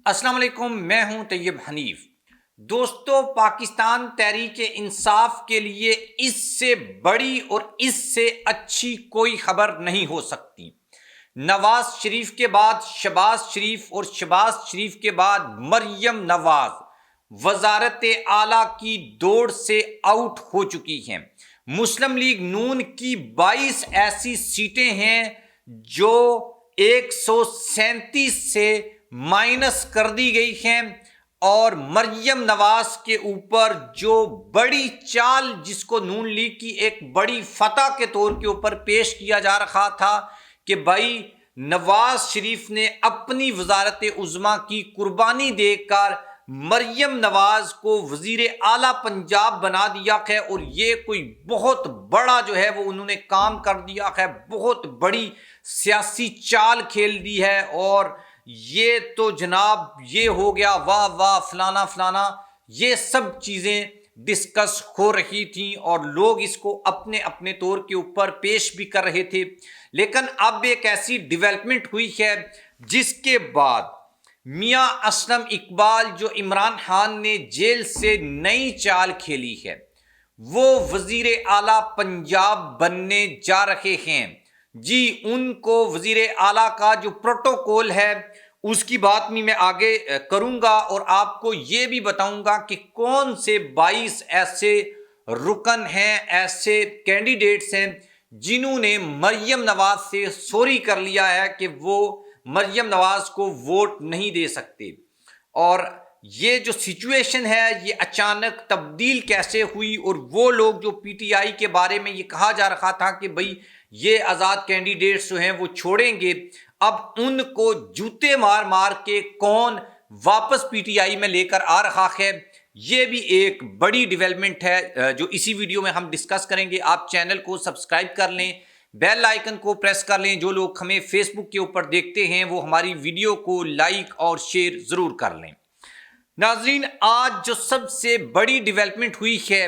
السلام علیکم، میں ہوں طیب حنیف۔ دوستو، پاکستان تحریک انصاف کے لیے اس سے بڑی اور اس سے اچھی کوئی خبر نہیں ہو سکتی۔ نواز شریف کے بعد شہباز شریف اور شہباز شریف کے بعد مریم نواز وزارت اعلیٰ کی دوڑ سے آؤٹ ہو چکی ہیں۔ مسلم لیگ نون کی 22 ایسی سیٹیں ہیں جو 137 سے مائنس کر دی گئی ہیں، اور مریم نواز کے اوپر جو بڑی چال جس کو نون لیگ کی ایک بڑی فتح کے طور کے اوپر پیش کیا جا رہا تھا کہ بھائی نواز شریف نے اپنی وزارت عظمیٰ کی قربانی دے کر مریم نواز کو وزیر اعلیٰ پنجاب بنا دیا ہے، اور یہ کوئی بہت بڑا جو ہے وہ انہوں نے کام کر دیا ہے، بہت بڑی سیاسی چال کھیل دی ہے۔ اور یہ تو جناب یہ ہو گیا واہ واہ فلانا فلانا، یہ سب چیزیں ڈسکس ہو رہی تھیں اور لوگ اس کو اپنے اپنے طور کے اوپر پیش بھی کر رہے تھے، لیکن اب ایک ایسی ڈیولپمنٹ ہوئی ہے جس کے بعد میاں اسلم اقبال جو عمران خان نے جیل سے نئی چال کھیلی ہے، وہ وزیر اعلیٰ پنجاب بننے جا رہے ہیں۔ جی، ان کو وزیر اعلیٰ کا جو پروٹوکول ہے اس کی بات میں آگے کروں گا، اور آپ کو یہ بھی بتاؤں گا کہ کون سے 22 ایسے رکن ہیں، ایسے کینڈیڈیٹس ہیں جنہوں نے مریم نواز سے سوری کر لیا ہے کہ وہ مریم نواز کو ووٹ نہیں دے سکتے۔ اور یہ جو سچویشن ہے یہ اچانک تبدیل کیسے ہوئی، اور وہ لوگ جو پی ٹی آئی کے بارے میں یہ کہا جا رہا تھا کہ بھئی یہ آزاد کینڈیڈیٹس جو ہیں وہ چھوڑیں گے، اب ان کو جوتے مار مار کے کون واپس پی ٹی آئی میں لے کر آ رہا ہے، یہ بھی ایک بڑی ڈیولپمنٹ ہے جو اسی ویڈیو میں ہم ڈسکس کریں گے۔ آپ چینل کو سبسکرائب کر لیں، بیل آئیکن کو پریس کر لیں۔ جو لوگ ہمیں فیس بک کے اوپر دیکھتے ہیں وہ ہماری ویڈیو کو لائک اور شیئر ضرور کر لیں۔ ناظرین، آج جو سب سے بڑی ڈیولپمنٹ ہوئی ہے،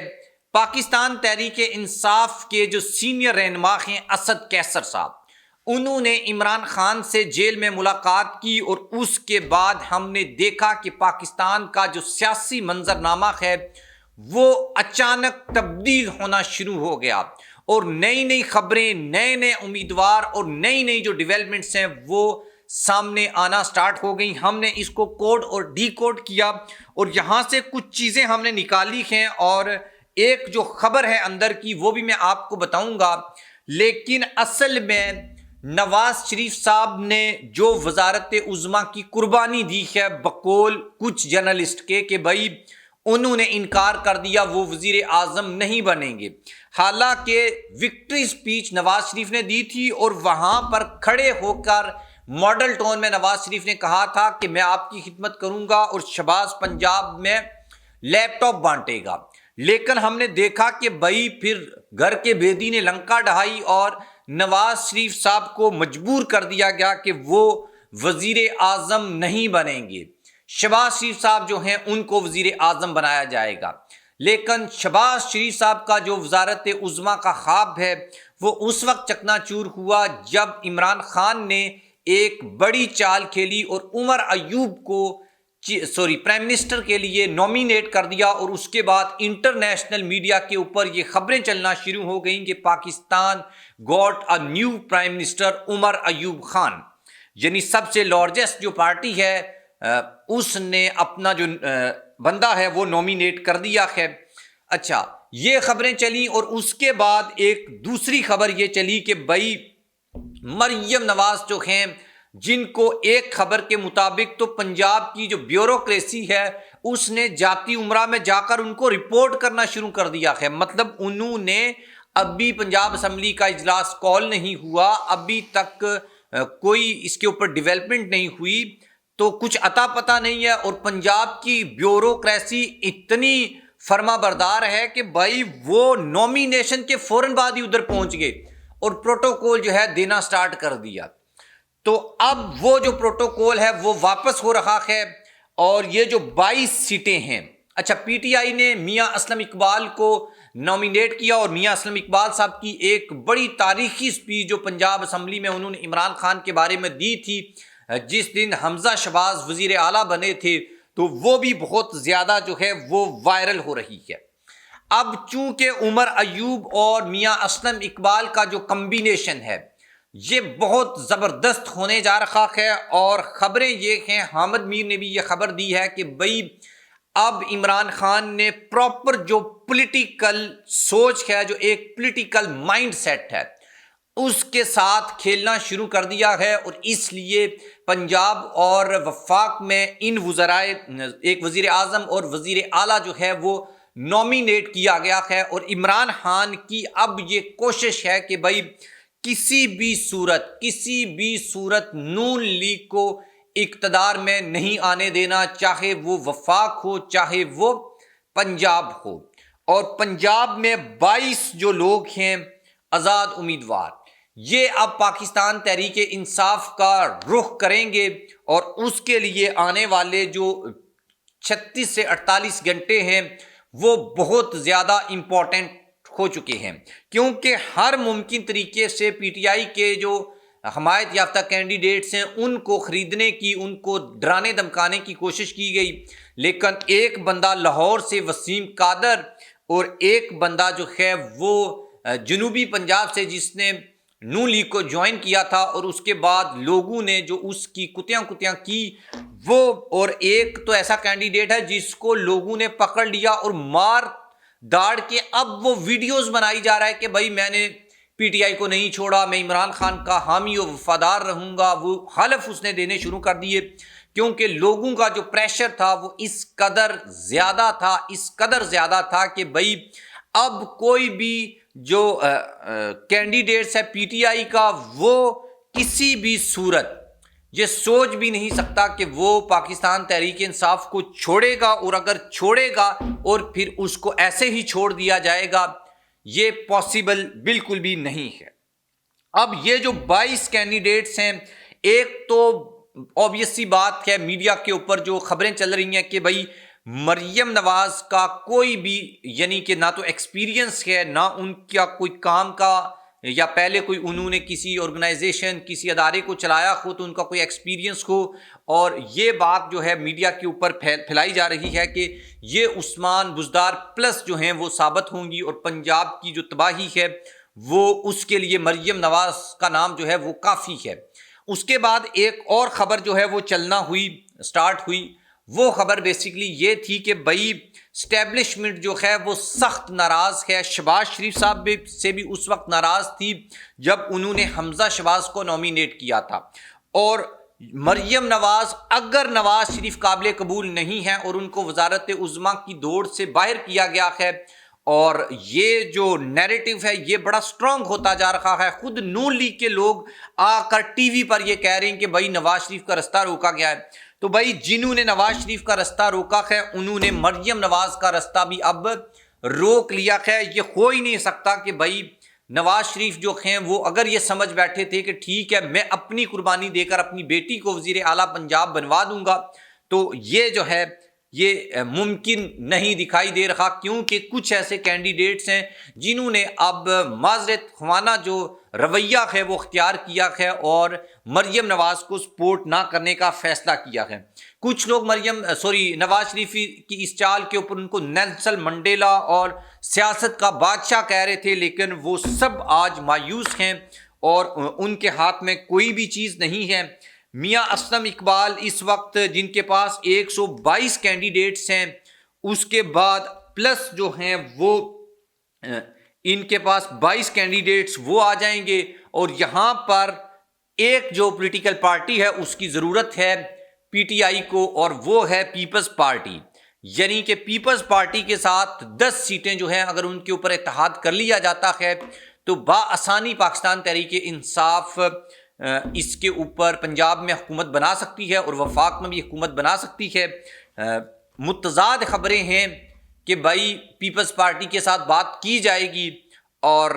پاکستان تحریک انصاف کے جو سینئر رہنما ہیں اسد کیسر صاحب، انہوں نے عمران خان سے جیل میں ملاقات کی، اور اس کے بعد ہم نے دیکھا کہ پاکستان کا جو سیاسی منظرنامہ ہے وہ اچانک تبدیل ہونا شروع ہو گیا، اور نئی نئی خبریں، نئے نئے امیدوار اور نئی نئی جو ڈیولپمنٹس ہیں وہ سامنے آنا سٹارٹ ہو گئی۔ ہم نے اس کو کوڈ اور ڈی کوڈ کیا، اور یہاں سے کچھ چیزیں ہم نے نکالی ہیں، اور ایک جو خبر ہے اندر کی وہ بھی میں آپ کو بتاؤں گا۔ لیکن اصل میں نواز شریف صاحب نے جو وزارت عظمیٰ کی قربانی دی ہے بقول کچھ جرنلسٹ کے کہ بھائی انہوں نے انکار کر دیا وہ وزیر اعظم نہیں بنیں گے، حالانکہ وکٹری سپیچ نواز شریف نے دی تھی، اور وہاں پر کھڑے ہو کر ماڈل ٹون میں نواز شریف نے کہا تھا کہ میں آپ کی خدمت کروں گا اور شہباز پنجاب میں لیپ ٹاپ بانٹے گا۔ لیکن ہم نے دیکھا کہ بھائی پھر گھر کے بیدی نے لنکا ڈھائی، اور نواز شریف صاحب کو مجبور کر دیا گیا کہ وہ وزیر اعظم نہیں بنیں گے۔ شہباز شریف صاحب جو ہیں ان کو وزیر اعظم بنایا جائے گا، لیکن شہباز شریف صاحب کا جو وزارت عظمیٰ کا خواب ہے وہ اس وقت چکنا چور ہوا جب عمران خان نے ایک بڑی چال کھیلی اور عمر ایوب کو پرائم منسٹر کے لیے نومینیٹ کر دیا، اور اس کے بعد انٹرنیشنل میڈیا کے اوپر یہ خبریں چلنا شروع ہو گئیں کہ پاکستان گوٹ a new prime minister Omar Ayub Khan, یعنی سب سے لارجسٹ جو پارٹی ہے اس نے اپنا جو بندہ ہے وہ نومینیٹ کر دیا ہے۔ اچھا، یہ خبریں چلیں، اور اس کے بعد ایک دوسری خبر یہ چلی کہ بھائی مریم نواز جو ہیں جن کو ایک خبر کے مطابق تو پنجاب کی جو بیوروکریسی ہے اس نے جاتی عمرہ میں جا کر ان کو رپورٹ کرنا شروع کر دیا ہے، مطلب انہوں نے ابھی پنجاب اسمبلی کا اجلاس کال نہیں ہوا، ابھی تک کوئی اس کے اوپر ڈیولپمنٹ نہیں ہوئی، تو کچھ عطا پتہ نہیں ہے، اور پنجاب کی بیوروکریسی اتنی فرما بردار ہے کہ بھائی وہ نومینیشن کے فوراً بعد ہی ادھر پہنچ گئے اور پروٹوکول جو ہے دینا سٹارٹ کر دیا۔ تو اب وہ جو پروٹوکول ہے وہ واپس ہو رہا ہے، اور یہ جو 22 سیٹیں ہیں، اچھا پی ٹی آئی نے میاں اسلم اقبال کو نومینیٹ کیا، اور میاں اسلم اقبال صاحب کی ایک بڑی تاریخی سپیچ جو پنجاب اسمبلی میں انہوں نے عمران خان کے بارے میں دی تھی، جس دن حمزہ شہباز وزیر اعلیٰ بنے تھے تو وہ بھی بہت زیادہ جو ہے وہ وائرل ہو رہی ہے۔ اب چونکہ عمر ایوب اور میاں اسلم اقبال کا جو کمبینیشن ہے یہ بہت زبردست ہونے جا رہا ہے، اور خبریں یہ ہیں، حامد میر نے بھی یہ خبر دی ہے کہ بھئی اب عمران خان نے پراپر جو پولیٹیکل سوچ ہے، جو ایک پولیٹیکل مائنڈ سیٹ ہے، اس کے ساتھ کھیلنا شروع کر دیا ہے، اور اس لیے پنجاب اور وفاق میں ان وزرائے، ایک وزیر اعظم اور وزیر اعلیٰ جو ہے وہ نومینیٹ کیا گیا ہے، اور عمران خان کی اب یہ کوشش ہے کہ بھائی کسی بھی صورت نون لیگ کو اقتدار میں نہیں آنے دینا، چاہے وہ وفاق ہو چاہے وہ پنجاب ہو۔ اور پنجاب میں 22 جو لوگ ہیں آزاد امیدوار، یہ اب پاکستان تحریک انصاف کا رخ کریں گے، اور اس کے لیے آنے والے جو 36 سے 48 گھنٹے ہیں وہ بہت زیادہ امپورٹنٹ ہو چکے ہیں، کیونکہ ہر ممکن طریقے سے پی ٹی آئی کے جو حمایت یافتہ کینڈیڈیٹس ہیں ان کو خریدنے کی، ان کو ڈرانے دھمکانے کی کوشش کی گئی، لیکن ایک بندہ لاہور سے وسیم قادر اور ایک بندہ جو ہے وہ جنوبی پنجاب سے جس نے نون لیگ کو جوائن کیا تھا، اور اس کے بعد لوگوں نے جو اس کی کتیاں کی وہ، اور ایک تو ایسا کینڈیڈیٹ ہے جس کو لوگوں نے پکڑ لیا اور مار داڑ کے اب وہ ویڈیوز بنائی جا رہا ہے کہ بھائی میں نے پی ٹی آئی کو نہیں چھوڑا، میں عمران خان کا حامی و وفادار رہوں گا۔ وہ حلف اس نے دینے شروع کر دیے، کیونکہ لوگوں کا جو پریشر تھا وہ اس قدر زیادہ تھا کہ بھائی اب کوئی بھی جو کینڈیڈیٹس ہے پی ٹی آئی کا، وہ کسی بھی صورت یہ سوچ بھی نہیں سکتا کہ وہ پاکستان تحریک انصاف کو چھوڑے گا، اور اگر چھوڑے گا اور پھر اس کو ایسے ہی چھوڑ دیا جائے گا، یہ پاسبل بالکل بھی نہیں ہے۔ اب یہ جو 22 کینڈیڈیٹس ہیں، ایک تو obvious سی بات ہے، میڈیا کے اوپر جو خبریں چل رہی ہیں کہ بھائی مریم نواز کا کوئی بھی یعنی کہ نہ تو ایکسپیرینس ہے، نہ ان کا کوئی کام کا، یا پہلے کوئی انہوں نے کسی آرگنائزیشن کسی ادارے کو چلایا ہو تو ان کا کوئی ایکسپیرینس ہو، اور یہ بات جو ہے میڈیا کے اوپر پھیلائی جا رہی ہے کہ یہ عثمان بزدار پلس جو ہیں وہ ثابت ہوں گی، اور پنجاب کی جو تباہی ہے وہ اس کے لیے مریم نواز کا نام جو ہے وہ کافی ہے۔ اس کے بعد ایک اور خبر جو ہے وہ چلنا سٹارٹ ہوئی، وہ خبر بیسیکلی یہ تھی کہ بھائی اسٹیبلشمنٹ جو ہے وہ سخت ناراض ہے۔ شہباز شریف صاحب سے بھی اس وقت ناراض تھی جب انہوں نے حمزہ شہباز کو نومینیٹ کیا تھا، اور مریم نواز، اگر نواز شریف قابل قبول نہیں ہے اور ان کو وزارت عظمیٰ کی دوڑ سے باہر کیا گیا ہے، اور یہ جو نیریٹو ہے یہ بڑا سٹرونگ ہوتا جا رہا ہے، خود نون لیگ کے لوگ آ کر ٹی وی پر یہ کہہ رہے ہیں کہ بھائی نواز شریف کا رستہ روکا گیا ہے، تو بھائی جنہوں نے نواز شریف کا رستہ روکا ہے انہوں نے مریم نواز کا رستہ بھی اب روک لیا ہے۔ یہ ہو ہی نہیں سکتا کہ بھائی نواز شریف جو ہیں وہ اگر یہ سمجھ بیٹھے تھے کہ ٹھیک ہے میں اپنی قربانی دے کر اپنی بیٹی کو وزیر اعلیٰ پنجاب بنوا دوں گا، تو یہ جو ہے یہ ممکن نہیں دکھائی دے رہا، کیونکہ کچھ ایسے کینڈیڈیٹس ہیں جنہوں نے اب معذرت خوانا جو رویہ ہے وہ اختیار کیا ہے اور مریم نواز کو سپورٹ نہ کرنے کا فیصلہ کیا ہے۔ کچھ لوگ نواز شریف کی اس چال کے اوپر ان کو نیلسن منڈیلا اور سیاست کا بادشاہ کہہ رہے تھے، لیکن وہ سب آج مایوس ہیں اور ان کے ہاتھ میں کوئی بھی چیز نہیں ہے۔ میاں اسلم اقبال اس وقت جن کے پاس 122 کینڈیڈیٹس ہیں، اس کے بعد پلس جو ہیں وہ ان کے پاس 22 کینڈیڈیٹس وہ آ جائیں گے، اور یہاں پر ایک جو پولیٹیکل پارٹی ہے اس کی ضرورت ہے پی ٹی آئی کو، اور وہ ہے پیپلز پارٹی، یعنی کہ پیپلز پارٹی کے ساتھ 10 سیٹیں جو ہیں اگر ان کے اوپر اتحاد کر لیا جاتا ہے تو بآسانی پاکستان تحریک انصاف اس کے اوپر پنجاب میں حکومت بنا سکتی ہے اور وفاق میں بھی حکومت بنا سکتی ہے۔ متضاد خبریں ہیں کہ بھائی پیپلز پارٹی کے ساتھ بات کی جائے گی، اور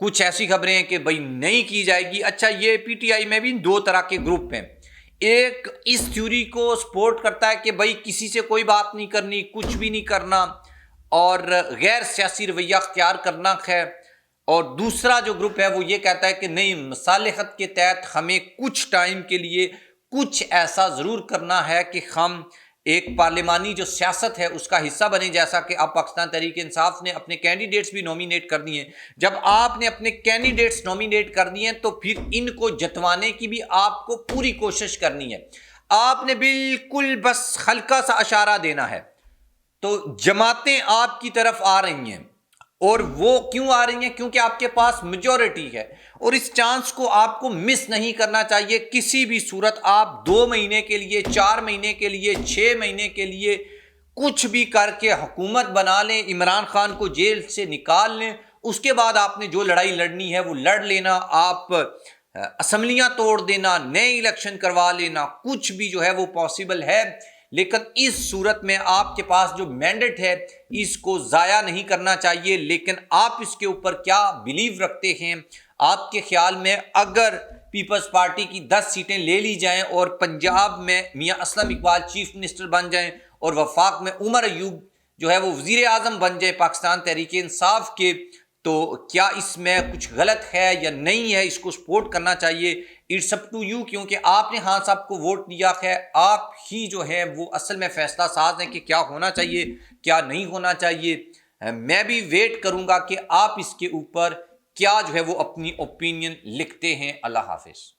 کچھ ایسی خبریں ہیں کہ بھائی نہیں کی جائے گی۔ اچھا، یہ پی ٹی آئی میں بھی 2 طرح کے گروپ ہیں، ایک اس تھیوری کو سپورٹ کرتا ہے کہ بھائی کسی سے کوئی بات نہیں کرنی، کچھ بھی نہیں کرنا اور غیر سیاسی رویہ اختیار کرنا ہے، اور دوسرا جو گروپ ہے وہ یہ کہتا ہے کہ نہیں، مصالحت کے تحت ہمیں کچھ ٹائم کے لیے کچھ ایسا ضرور کرنا ہے کہ ہم ایک پارلیمانی جو سیاست ہے اس کا حصہ بنے، جیسا کہ اب پاکستان تحریک انصاف نے اپنے کینڈیڈیٹس بھی نومینیٹ کر دیے ہیں۔ جب آپ نے اپنے کینڈیڈیٹس نومینیٹ کر دیے ہیں تو پھر ان کو جتوانے کی بھی آپ کو پوری کوشش کرنی ہے۔ آپ نے بالکل بس ہلکا سا اشارہ دینا ہے تو جماعتیں آپ کی طرف آ رہی ہیں، اور وہ کیوں آ رہی ہیں؟ کیونکہ آپ کے پاس میجورٹی ہے، اور اس چانس کو آپ کو مس نہیں کرنا چاہیے کسی بھی صورت۔ آپ 2 مہینے کے لیے، 4 مہینے کے لیے، 6 مہینے کے لیے کچھ بھی کر کے حکومت بنا لیں، عمران خان کو جیل سے نکال لیں، اس کے بعد آپ نے جو لڑائی لڑنی ہے وہ لڑ لینا، آپ اسمبلیاں توڑ دینا، نئے الیکشن کروا لینا، کچھ بھی جو ہے وہ پاسبل ہے۔ لیکن اس صورت میں آپ کے پاس جو مینڈیٹ ہے اس کو ضائع نہیں کرنا چاہیے۔ لیکن آپ اس کے اوپر کیا بلیو رکھتے ہیں؟ آپ کے خیال میں اگر پیپلز پارٹی کی 10 سیٹیں لے لی جائیں اور پنجاب میں میاں اسلم اقبال چیف منسٹر بن جائیں اور وفاق میں عمر ایوب جو ہے وہ وزیر اعظم بن جائے پاکستان تحریک انصاف کے، تو کیا اس میں کچھ غلط ہے یا نہیں ہے؟ اس کو سپورٹ کرنا چاہیے۔ اٹس اپ ٹو یو، کیونکہ آپ نے خان صاحب کو ووٹ دیا ہے، آپ ہی جو ہے وہ اصل میں فیصلہ ساز ہیں کہ کیا ہونا چاہیے کیا نہیں ہونا چاہیے۔ میں بھی ویٹ کروں گا کہ آپ اس کے اوپر کیا جو ہے وہ اپنی اوپینین لکھتے ہیں۔ اللہ حافظ۔